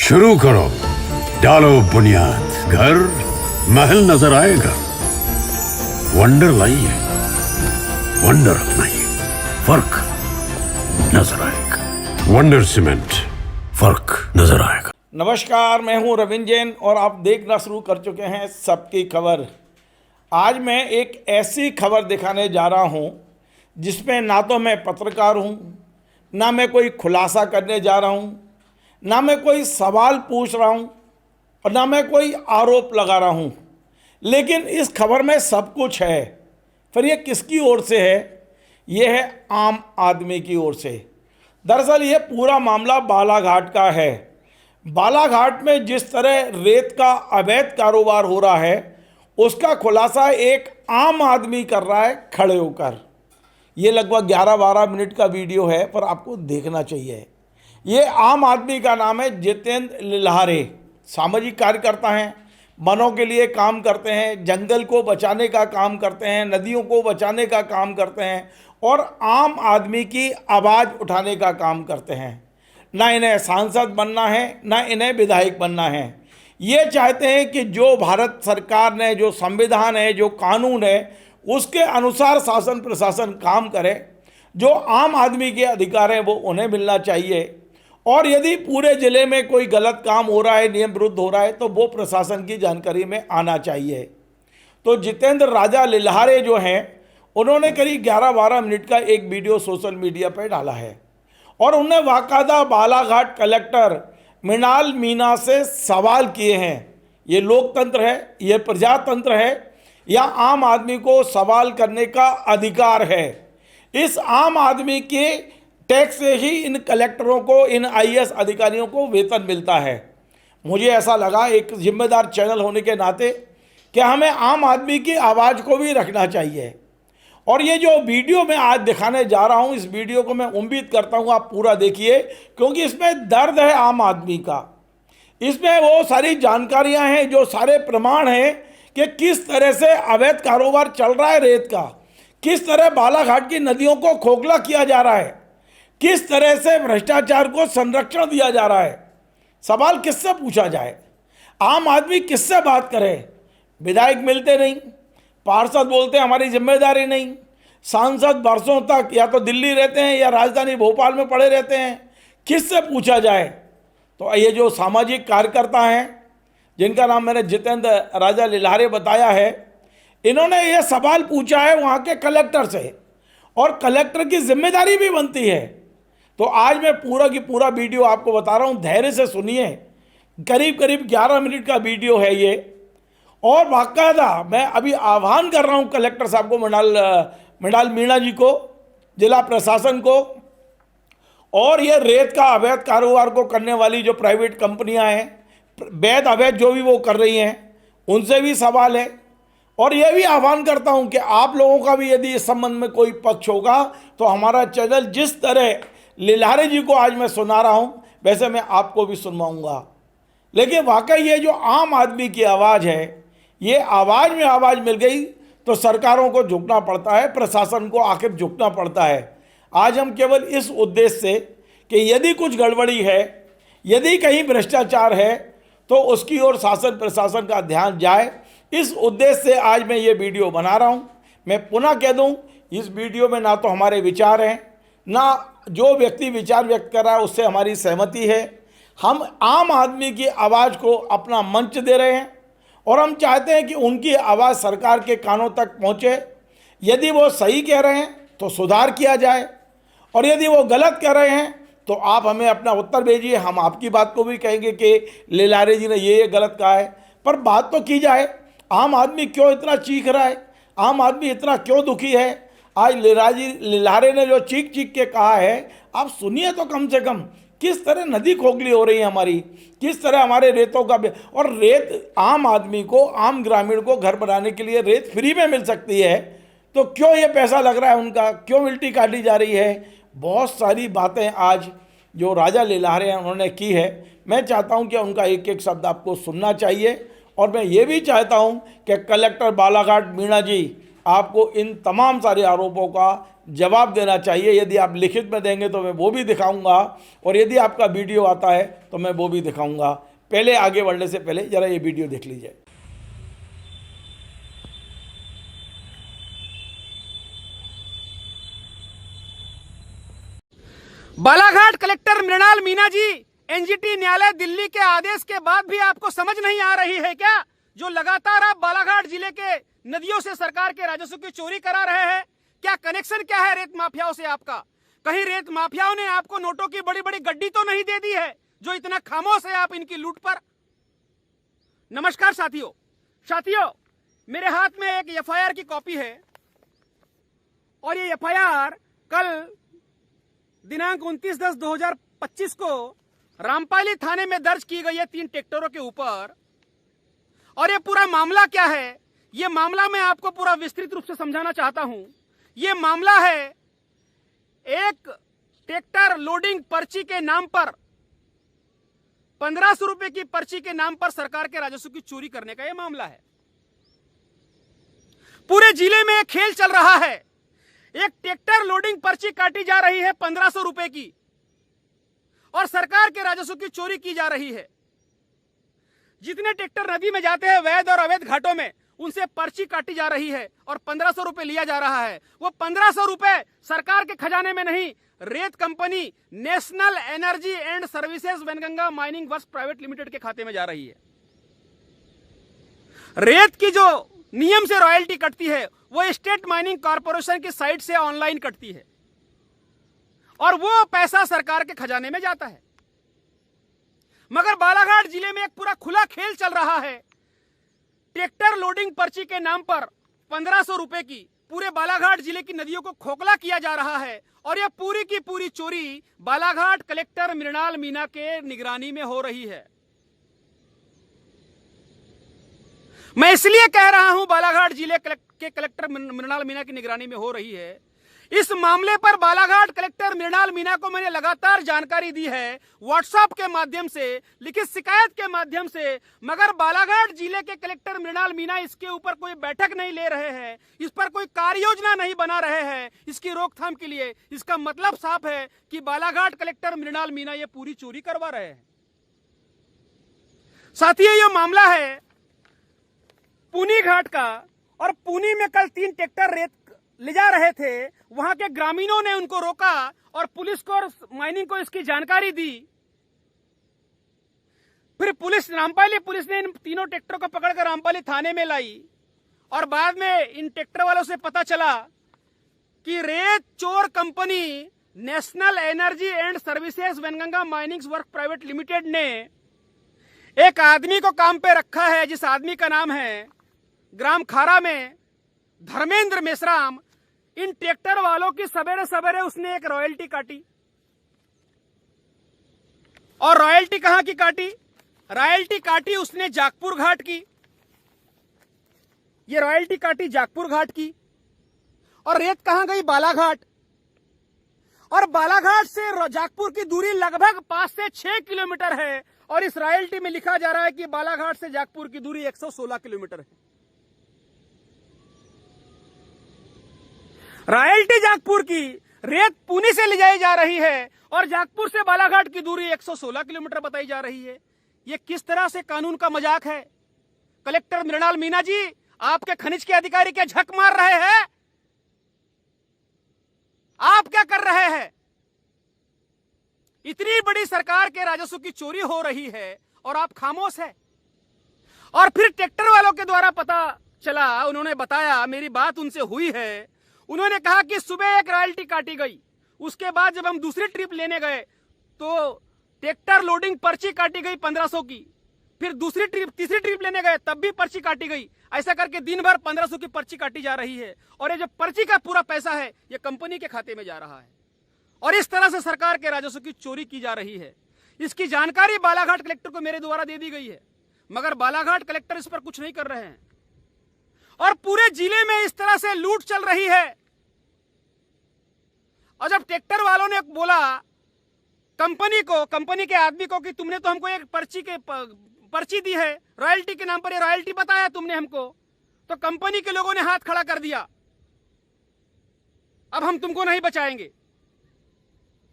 शुरू करो, डालो बुनियाद, घर महल नजर आएगा। वंडर लाइए, वंडर अपनाइए, फर्क नजर आएगा। वंडर सीमेंट, फर्क नजर आएगा। नमस्कार, मैं हूं रविंद्र जैन और आप देखना शुरू कर चुके हैं सबकी खबर। आज मैं एक ऐसी खबर दिखाने जा रहा हूं जिसमें ना तो मैं पत्रकार हूं, ना मैं कोई खुलासा करने जा रहा हूं, ना मैं कोई सवाल पूछ रहा हूं और ना मैं कोई आरोप लगा रहा हूं। लेकिन इस खबर में सब कुछ है। फिर ये किसकी ओर से है? ये है आम आदमी की ओर से। दरअसल ये पूरा मामला बालाघाट का है। बालाघाट में जिस तरह रेत का अवैध कारोबार हो रहा है उसका खुलासा एक आम आदमी कर रहा है खड़े होकर। ये लगभग 11-12 मिनट का वीडियो है, पर आपको देखना चाहिए। ये आम आदमी का नाम है जितेंद्र लिल्हारे। सामाजिक कार्यकर्ता हैं, वनों के लिए काम करते हैं, जंगल को बचाने का काम करते हैं, नदियों को बचाने का काम करते हैं और आम आदमी की आवाज़ उठाने का काम करते हैं। ना इन्हें सांसद बनना है, ना इन्हें विधायक बनना है। ये चाहते हैं कि जो भारत सरकार ने, जो संविधान है, जो कानून है, उसके अनुसार शासन प्रशासन काम करे। जो आम आदमी के अधिकार हैं वो उन्हें मिलना चाहिए। और यदि पूरे ज़िले में कोई गलत काम हो रहा है, नियम विरुद्ध हो रहा है, तो वो प्रशासन की जानकारी में आना चाहिए। तो जितेंद्र राजा लिल्हारे जो हैं, उन्होंने करीब 11-12 मिनट का एक वीडियो सोशल मीडिया पर डाला है और उन्हें बाकायदा बालाघाट कलेक्टर मृणाल मीना से सवाल किए हैं। ये लोकतंत्र है, ये प्रजातंत्र है या आम आदमी को सवाल करने का अधिकार है? इस आम आदमी के टैक्स से ही इन कलेक्टरों को, इन आईएएस अधिकारियों को वेतन मिलता है। मुझे ऐसा लगा एक जिम्मेदार चैनल होने के नाते कि हमें आम आदमी की आवाज़ को भी रखना चाहिए। और ये जो वीडियो मैं आज दिखाने जा रहा हूँ, इस वीडियो को मैं उम्मीद करता हूँ आप पूरा देखिए, क्योंकि इसमें दर्द है आम आदमी का। इसमें वो सारी जानकारियाँ हैं, जो सारे प्रमाण हैं कि किस तरह से अवैध कारोबार चल रहा है रेत का, किस तरह बालाघाट की नदियों को खोखला किया जा रहा है, किस तरह से भ्रष्टाचार को संरक्षण दिया जा रहा है। सवाल किससे पूछा जाए? आम आदमी किससे बात करे? विधायक मिलते नहीं, पार्षद बोलते हैं हमारी जिम्मेदारी नहीं, सांसद वर्षों तक या तो दिल्ली रहते हैं या राजधानी भोपाल में पड़े रहते हैं। किससे पूछा जाए? तो ये जो सामाजिक कार्यकर्ता हैं, जिनका नाम मैंने जितेंद्र राजा लिल्हारे बताया है, इन्होंने ये सवाल पूछा है वहाँ के कलेक्टर से, और कलेक्टर की जिम्मेदारी भी बनती है। तो आज मैं पूरा की पूरा वीडियो आपको बता रहा हूँ, धैर्य से सुनिए। करीब 11 मिनट का वीडियो है ये। और बाकायदा मैं अभी आह्वान कर रहा हूँ कलेक्टर साहब को, मृणाल मीणा जी को, जिला प्रशासन को, और ये रेत का अवैध कारोबार को करने वाली जो प्राइवेट कंपनियां हैं, वैध अवैध जो भी वो कर रही हैं, उनसे भी सवाल है। और ये भी आह्वान करता हूं कि आप लोगों का भी यदि इस संबंध में कोई पक्ष होगा तो हमारा चैनल, जिस तरह लिल्हारे जी को आज मैं सुना रहा हूं, वैसे मैं आपको भी सुनवाऊंगा। लेकिन वाकई ये जो आम आदमी की आवाज़ है, ये आवाज़ में आवाज़ मिल गई तो सरकारों को झुकना पड़ता है, प्रशासन को आखिर झुकना पड़ता है। आज हम केवल इस उद्देश्य से कि यदि कुछ गड़बड़ी है, यदि कहीं भ्रष्टाचार है, तो उसकी ओर शासन प्रशासन का ध्यान जाए, इस उद्देश्य से आज मैं ये वीडियो बना रहा हूँ। मैं पुनः कह दूँ, इस वीडियो में ना तो हमारे विचार हैं, ना जो व्यक्ति विचार व्यक्त कर रहा है उससे हमारी सहमति है। हम आम आदमी की आवाज़ को अपना मंच दे रहे हैं और हम चाहते हैं कि उनकी आवाज़ सरकार के कानों तक पहुँचे। यदि वो सही कह रहे हैं तो सुधार किया जाए, और यदि वो गलत कह रहे हैं तो आप हमें अपना उत्तर भेजिए। हम आपकी बात को भी कहेंगे कि लिल्हारे जी ने ये गलत कहा है, पर बात तो की जाए। आम आदमी क्यों इतना चीख रहा है? आम आदमी इतना क्यों दुखी है? आज लिल्हारे ने जो चीख के कहा है, आप सुनिए तो कम से कम। किस तरह नदी खोखली हो रही है हमारी, किस तरह हमारे रेतों का, और रेत आम आदमी को, आम ग्रामीण को घर बनाने के लिए रेत फ्री में मिल सकती है, तो क्यों ये पैसा लग रहा है उनका? क्यों मिल्टी काटी जा रही है? बहुत सारी बातें आज जो राजा लिल्हारे हैं उन्होंने की है। मैं चाहता हूं कि उनका एक एक शब्द आपको सुनना चाहिए। और मैं ये भी चाहता हूं कि कलेक्टर बालाघाट मीणा जी आपको इन तमाम सारे आरोपों का जवाब देना चाहिए। यदि आप लिखित में देंगे तो मैं वो भी दिखाऊंगा, और यदि आपका वीडियो आता है तो मैं वो भी दिखाऊंगा। पहले आगे बढ़ने से पहले ज़रा ये वीडियो देख लीजिए। बालाघाट कलेक्टर मृणाल मीना जी, एनजीटी न्यायालय दिल्ली के आदेश के बाद भी आपको समझ नहीं आ रही है क्या? जो लगातार आप बालाघाट जिले के नदियों से सरकार के राजस्व की चोरी करा रहे हैं, क्या कनेक्शन क्या है रेत माफियाओं से आपका? कहीं रेत माफियाओं ने आपको नोटों की बड़ी बड़ी गड्डी तो नहीं दे दी है जो इतना खामोश है आप इनकी लूट पर? नमस्कार साथियों, मेरे हाथ में एक एफआईआर की कॉपी है, और ये एफआईआर कल दिनांक 29/10/2025 को रामपाली थाने में दर्ज की गई है 3 ट्रैक्टरों के ऊपर। और ये पूरा मामला क्या है, ये मामला मैं आपको पूरा विस्तृत रूप से समझाना चाहता हूं। ये मामला है एक ट्रैक्टर लोडिंग पर्ची के नाम पर 1500 रुपए की पर्ची के नाम पर सरकार के राजस्व की चोरी करने का यह मामला है। पूरे जिले में एक खेल चल रहा है। एक ट्रैक्टर लोडिंग पर्ची काटी जा रही है 1500 रुपए की, और सरकार के राजस्व की चोरी की जा रही है। जितने ट्रैक्टर नदी में जाते हैं वैध और अवैध घाटों में, उनसे पर्ची काटी जा रही है और 1500 रुपए लिया जा रहा है। वो 1500 रुपए सरकार के खजाने में नहीं, रेत company national energy and services Wainganga mining works private limited के खाते में जा रही है। रेत की जो नियम से रॉयल्टी कटती है वो स्टेट माइनिंग कॉर्पोरेशन की साइट से ऑनलाइन कटती है, और वो पैसा सरकार के खजाने में जाता है। मगर बालाघाट जिले में एक पूरा खुला खेल चल रहा है। ट्रैक्टर लोडिंग पर्ची के नाम पर 1500 रुपए की पूरे बालाघाट जिले की नदियों को खोखला किया जा रहा है, और यह पूरी की पूरी चोरी बालाघाट कलेक्टर मृणाल मीना के निगरानी में हो रही है। मैं इसलिए कह रहा हूं बालाघाट जिले के कलेक्टर मृणाल मीना की निगरानी में हो रही है। इस मामले पर बालाघाट कलेक्टर मृणाल मीना को मैंने लगातार जानकारी दी है, व्हाट्सएप के माध्यम से, लिखित शिकायत के माध्यम से, मगर बालाघाट जिले के कलेक्टर मृणाल मीना इसके ऊपर कोई बैठक नहीं ले रहे हैं, इस पर कोई कार्य योजना नहीं बना रहे हैं इसकी रोकथाम के लिए। इसका मतलब साफ है कि बालाघाट कलेक्टर मृणाल मीना ये पूरी चोरी करवा रहे हैं। साथियों, ये मामला है पुनी घाट का, और पुनी में कल 3 ट्रैक्टर रेत ले जा रहे थे। वहां के ग्रामीणों ने उनको रोका और पुलिस को और माइनिंग को इसकी जानकारी दी। फिर रामपाली पुलिस ने इन तीनों ट्रैक्टरों को पकड़कर रामपाली थाने में लाई, और बाद में इन ट्रैक्टर वालों से पता चला कि रेत चोर company national energy and services Wainganga mining work private limited ने एक आदमी को काम पे रखा है, जिस आदमी का नाम है ग्राम खारा में धर्मेंद्र मेश्राम। इन ट्रैक्टर वालों की सवेरे सवेरे उसने एक रॉयल्टी काटी, और रॉयल्टी कहां की काटी? रॉयल्टी काटी उसने जागपुर घाट की। ये रॉयल्टी काटी जागपुर घाट की, और रेत कहां गई? बालाघाट। और बालाघाट से जागपुर की दूरी लगभग 5 से 6 किलोमीटर है, और इस रॉयल्टी में लिखा जा रहा है कि बालाघाट से जागपुर की दूरी 116 किलोमीटर है। रॉयल्टी जागपुर की, रेत पुणे से ले जाई जा रही है, और जागपुर से बालाघाट की दूरी 116 किलोमीटर बताई जा रही है। यह किस तरह से कानून का मजाक है? कलेक्टर मृणाल मीना जी, आपके खनिज के अधिकारी क्या झक मार रहे हैं? आप क्या कर रहे हैं? इतनी बड़ी सरकार के राजस्व की चोरी हो रही है और आप खामोश है। और फिर ट्रैक्टर वालों के द्वारा पता चला, उन्होंने बताया, मेरी बात उनसे हुई है, उन्होंने कहा कि सुबह एक रॉयल्टी काटी गई, उसके बाद जब हम दूसरी ट्रिप लेने गए तो ट्रैक्टर लोडिंग पर्ची काटी गई 1500 की, फिर तीसरी ट्रिप लेने गए तब भी पर्ची काटी गई। ऐसा करके दिन भर 1500 की पर्ची काटी जा रही है, और ये जो पर्ची का पूरा पैसा है ये कंपनी के खाते में जा रहा है, और इस तरह से सरकार के राजस्व की चोरी की जा रही है। इसकी जानकारी बालाघाट कलेक्टर को मेरे द्वारा दे दी गई है, मगर बालाघाट कलेक्टर इस पर कुछ नहीं कर रहे हैं, और पूरे जिले में इस तरह से लूट चल रही है। और जब ट्रैक्टर वालों ने बोला कंपनी के आदमी को कि तुमने तो हमको एक पर्ची दी है रॉयल्टी के नाम पर, ये रॉयल्टी बताया तुमने हमको, तो कंपनी के लोगों ने हाथ खड़ा कर दिया अब हम तुमको नहीं बचाएंगे,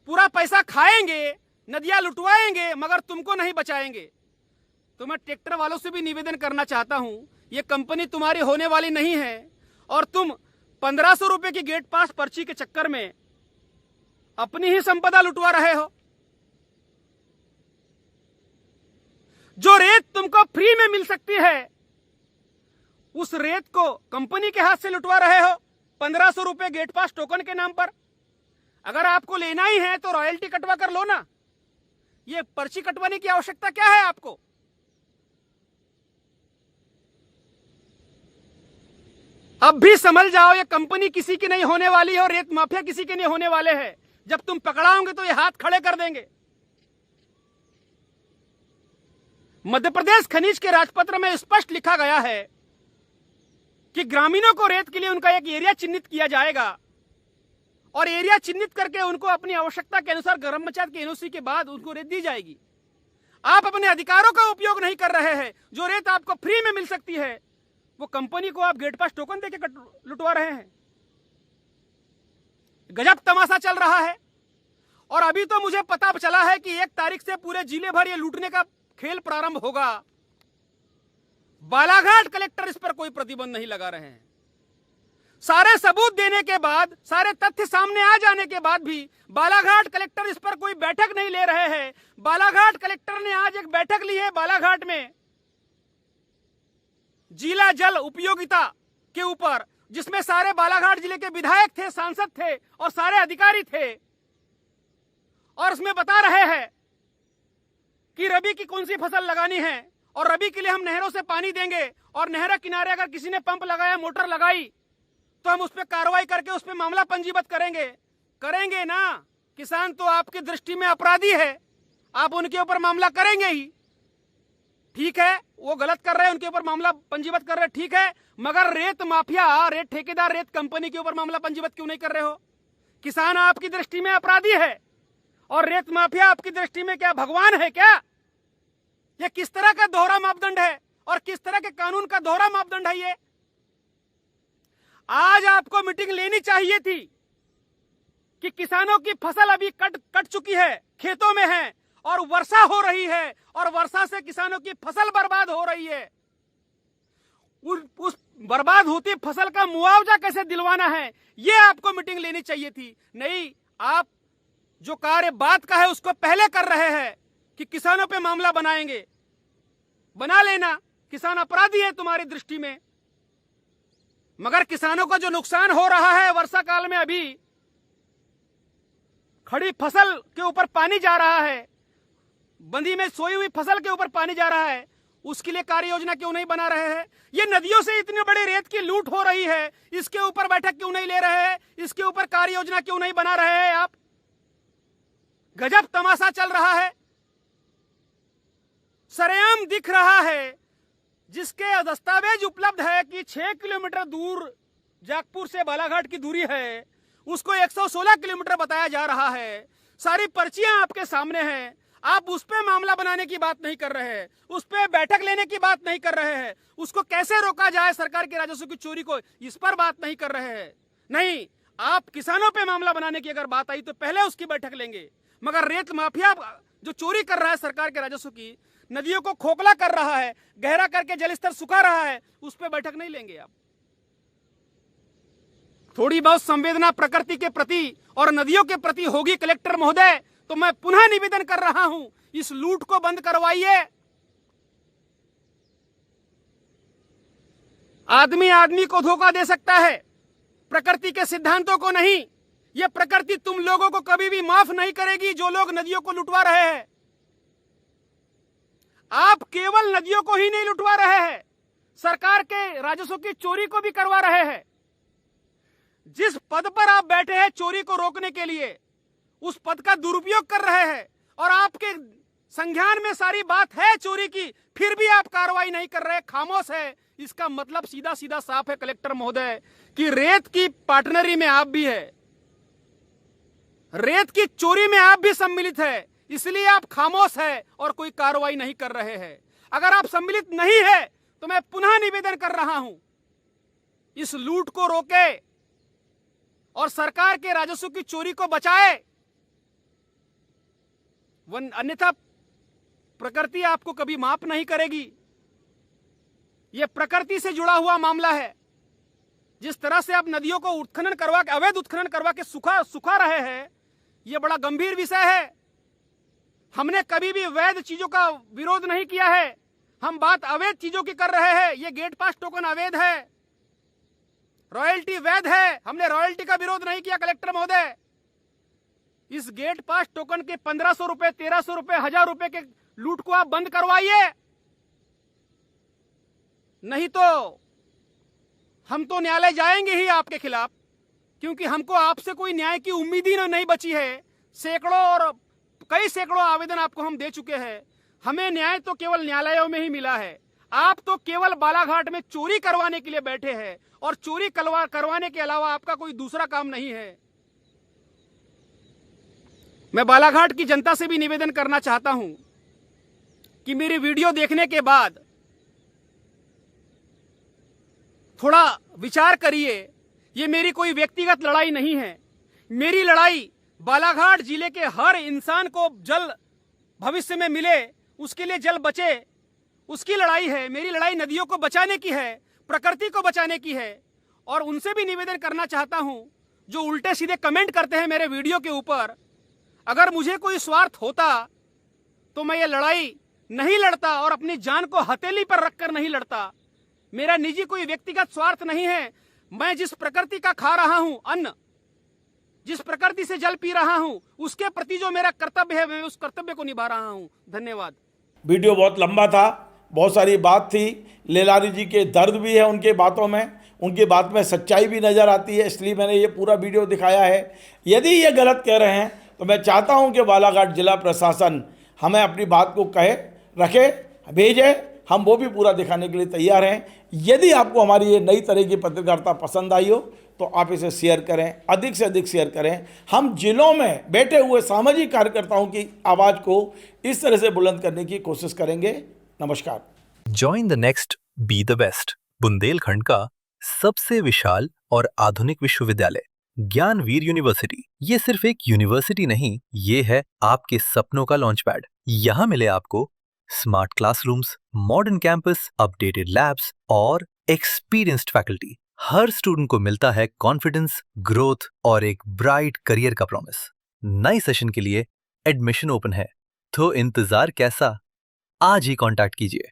पूरा पैसा खाएंगे, नदियां लुटवाएंगे, मगर तुमको नहीं बचाएंगे। तो मैं ट्रैक्टर वालों से भी निवेदन करना चाहता हूं, ये कंपनी तुम्हारी होने वाली नहीं है और तुम 1500 रुपए की गेट पास पर्ची के चक्कर में अपनी ही संपदा लुटवा रहे हो। जो रेत तुमको फ्री में मिल सकती है, उस रेत को कंपनी के हाथ से लुटवा रहे हो 1500 रुपए गेट पास टोकन के नाम पर। अगर आपको लेना ही है तो रॉयल्टी कटवा कर लो ना, ये पर्ची कटवाने की आवश्यकता क्या है आपको? अब भी समझ जाओ, ये कंपनी किसी की नहीं होने वाली है और रेत माफिया किसी के नहीं होने वाले हैं। जब तुम पकड़ाओगे तो ये हाथ खड़े कर देंगे। मध्य प्रदेश खनिज के राजपत्र में स्पष्ट लिखा गया है कि ग्रामीणों को रेत के लिए उनका एक एरिया चिन्हित किया जाएगा और एरिया चिन्हित करके उनको अपनी आवश्यकता के अनुसार ग्राम पंचायत के एनओसी के बाद उनको रेत दी जाएगी। आप अपने अधिकारों का उपयोग नहीं कर रहे हैं। जो रेत आपको फ्री में मिल सकती है वो कंपनी को आप गेट पास टोकन देके लुटवा रहे हैं। गजब तमाशा चल रहा है। और अभी तो मुझे पता चला है कि 1 तारीख से पूरे जिले भर ये लूटने का खेल प्रारंभ होगा। बालाघाट कलेक्टर इस पर कोई प्रतिबंध नहीं लगा रहे हैं। सारे सबूत देने के बाद, सारे तथ्य सामने आ जाने के बाद भी बालाघाट कलेक्टर इस पर कोई बैठक नहीं ले रहे हैं। बालाघाट कलेक्टर ने आज एक बैठक ली है बालाघाट में जिला जल उपयोगिता के ऊपर, जिसमें सारे बालाघाट जिले के विधायक थे, सांसद थे और सारे अधिकारी थे। और उसमें बता रहे हैं कि रबी की कौन सी फसल लगानी है और रबी के लिए हम नहरों से पानी देंगे और नहर किनारे अगर किसी ने पंप लगाया, मोटर लगाई, तो हम उस पर कार्रवाई करके उस पर मामला पंजीबद्ध करेंगे ना। किसान तो आपकी दृष्टि में अपराधी है, आप उनके ऊपर मामला करेंगे ही। ठीक है, वो गलत कर रहे हैं, उनके ऊपर मामला पंजीबद्ध कर रहे हैं, ठीक है, मगर रेत माफिया, रेत ठेकेदार, रेत कंपनी के ऊपर मामला पंजीबद्ध क्यों नहीं कर रहे हो? किसान आपकी दृष्टि में अपराधी है और रेत माफिया आपकी दृष्टि में क्या भगवान है क्या? यह किस तरह का दोहरा मापदंड है और किस तरह के कानून का दोहरा मापदंड है ये? आज आपको मीटिंग लेनी चाहिए थी कि किसानों की फसल अभी कट चुकी है, खेतों में है और वर्षा हो रही है और वर्षा से किसानों की फसल बर्बाद हो रही है। उस बर्बाद होती फसल का मुआवजा कैसे दिलवाना है, ये आपको मीटिंग लेनी चाहिए थी। नहीं, आप जो कार्य बात का है उसको पहले कर रहे हैं कि किसानों पे मामला बनाएंगे। बना लेना, किसान अपराधी है तुम्हारी दृष्टि में, मगर किसानों का जो नुकसान हो रहा है वर्षा काल में, अभी खड़ी फसल के ऊपर पानी जा रहा है, बंदी में सोई हुई फसल के ऊपर पानी जा रहा है, उसके लिए कार्य योजना क्यों नहीं बना रहे हैं? ये नदियों से इतनी बड़ी रेत की लूट हो रही है, इसके ऊपर बैठक क्यों नहीं ले रहे हैं? इसके ऊपर कार्य योजना क्यों नहीं बना रहे हैं आप? गजब तमाशा चल रहा है। सरेआम दिख रहा है, जिसके दस्तावेज उपलब्ध है कि 6 किलोमीटर दूर जागपुर से बालाघाट की दूरी है, उसको 116 किलोमीटर बताया जा रहा है। सारी पर्चियां आपके सामने हैं। आप उस पे मामला बनाने की बात नहीं कर रहे हैं, उस पे बैठक लेने की बात नहीं कर रहे हैं, उसको कैसे रोका जाए सरकार के राजस्व की चोरी को, इस पर बात नहीं कर रहे हैं। नहीं, आप किसानों पे मामला बनाने की अगर बात आई तो पहले उसकी बैठक लेंगे, मगर रेत माफिया जो चोरी कर रहा है सरकार के राजस्व की, नदियों को खोखला कर रहा है, गहरा करके जलस्तर सुखा रहा है, उस पर बैठक नहीं लेंगे आप। थोड़ी बहुत संवेदना प्रकृति के प्रति और नदियों के प्रति होगी कलेक्टर महोदय, तो मैं पुनः निवेदन कर रहा हूं, इस लूट को बंद करवाइए। आदमी आदमी को धोखा दे सकता है, प्रकृति के सिद्धांतों को नहीं। यह प्रकृति तुम लोगों को कभी भी माफ नहीं करेगी जो लोग नदियों को लुटवा रहे हैं। आप केवल नदियों को ही नहीं लुटवा रहे हैं, सरकार के राजस्व की चोरी को भी करवा रहे हैं। जिस पद पर आप बैठे हैं चोरी को रोकने के लिए, उस पद का दुरुपयोग कर रहे हैं और आपके संज्ञान में सारी बात है चोरी की, फिर भी आप कार्रवाई नहीं कर रहे, खामोश है। इसका मतलब सीधा सीधा साफ है कलेक्टर महोदय कि रेत की पार्टनरी में आप भी है, रेत की चोरी में आप भी सम्मिलित है, इसलिए आप खामोश है और कोई कार्रवाई नहीं कर रहे हैं। अगर आप सम्मिलित नहीं है तो मैं पुनः निवेदन कर रहा हूं, इस लूट को रोके, और सरकार के राजस्व की चोरी को बचाए, अन्यथा प्रकृति आपको कभी माफ नहीं करेगी। यह प्रकृति से जुड़ा हुआ मामला है। जिस तरह से आप नदियों को उत्खनन करवा के, अवैध उत्खनन करवा के सुखा रहे हैं, यह बड़ा गंभीर विषय है। हमने कभी भी वैध चीजों का विरोध नहीं किया है, हम बात अवैध चीजों की कर रहे हैं। यह गेट पास टोकन अवैध है, रॉयल्टी वैध है। हमने रॉयल्टी का विरोध नहीं किया कलेक्टर महोदय। इस गेट पास टोकन के 1500 रुपए, 1300 रुपए, 1000 रुपए के लूट को आप बंद करवाइए, नहीं तो हम तो न्यायालय जाएंगे ही आपके खिलाफ, क्योंकि हमको आपसे कोई न्याय की उम्मीद ही नहीं बची है। सैकड़ों और कई सैकड़ों आवेदन आपको हम दे चुके हैं, हमें न्याय तो केवल न्यायालयों में ही मिला है। आप तो केवल बालाघाट में चोरी करवाने के लिए बैठे हैं, और चोरी करवाने के अलावा आपका कोई दूसरा काम नहीं है। मैं बालाघाट की जनता से भी निवेदन करना चाहता हूं कि मेरी वीडियो देखने के बाद थोड़ा विचार करिए। ये मेरी कोई व्यक्तिगत लड़ाई नहीं है, मेरी लड़ाई बालाघाट जिले के हर इंसान को जल भविष्य में मिले, उसके लिए जल बचे, उसकी लड़ाई है। मेरी लड़ाई नदियों को बचाने की है, प्रकृति को बचाने की है। और उनसे भी निवेदन करना चाहता हूं जो उल्टे सीधे कमेंट करते हैं मेरे वीडियो के ऊपर, अगर मुझे कोई स्वार्थ होता तो मैं ये लड़ाई नहीं लड़ता और अपनी जान को हथेली पर रखकर नहीं लड़ता। मेरा निजी कोई व्यक्तिगत स्वार्थ नहीं है। मैं जिस प्रकृति का खा रहा हूं अन्न, जिस प्रकृति से जल पी रहा हूं, उसके प्रति जो मेरा कर्तव्य है, मैं उस कर्तव्य को निभा रहा हूं। धन्यवाद। वीडियो बहुत लंबा था, बहुत सारी बात थी। लेलारी जी के दर्द भी है उनके बातों में, उनकी बात में सच्चाई भी नज़र आती है, इसलिए मैंने ये पूरा वीडियो दिखाया है। यदि ये गलत कह रहे हैं तो मैं चाहता हूं कि बालाघाट जिला प्रशासन हमें अपनी बात को कहे, रखे, भेजे, हम वो भी पूरा दिखाने के लिए तैयार हैं। यदि आपको हमारी ये नई तरह की पत्रकारिता पसंद आई हो तो आप इसे शेयर करें, अधिक से अधिक शेयर करें। हम जिलों में बैठे हुए सामाजिक कार्यकर्ताओं की आवाज़ को इस तरह से बुलंद करने की कोशिश करेंगे। नमस्कार। Join the next be the best, Bundelkhand का सबसे विशाल और आधुनिक विश्वविद्यालय ज्ञानवीर यूनिवर्सिटी। ये सिर्फ एक यूनिवर्सिटी नहीं, ये है आपके सपनों का लॉन्च पैड। यहाँ मिले आपको smart classrooms, modern campus, updated labs और एक्सपीरियंस्ड फैकल्टी। हर स्टूडेंट को मिलता है कॉन्फिडेंस, ग्रोथ और एक ब्राइट करियर का प्रॉमिस। नए सेशन के लिए एडमिशन ओपन है, तो इंतजार कैसा? आज ही कांटेक्ट कीजिए।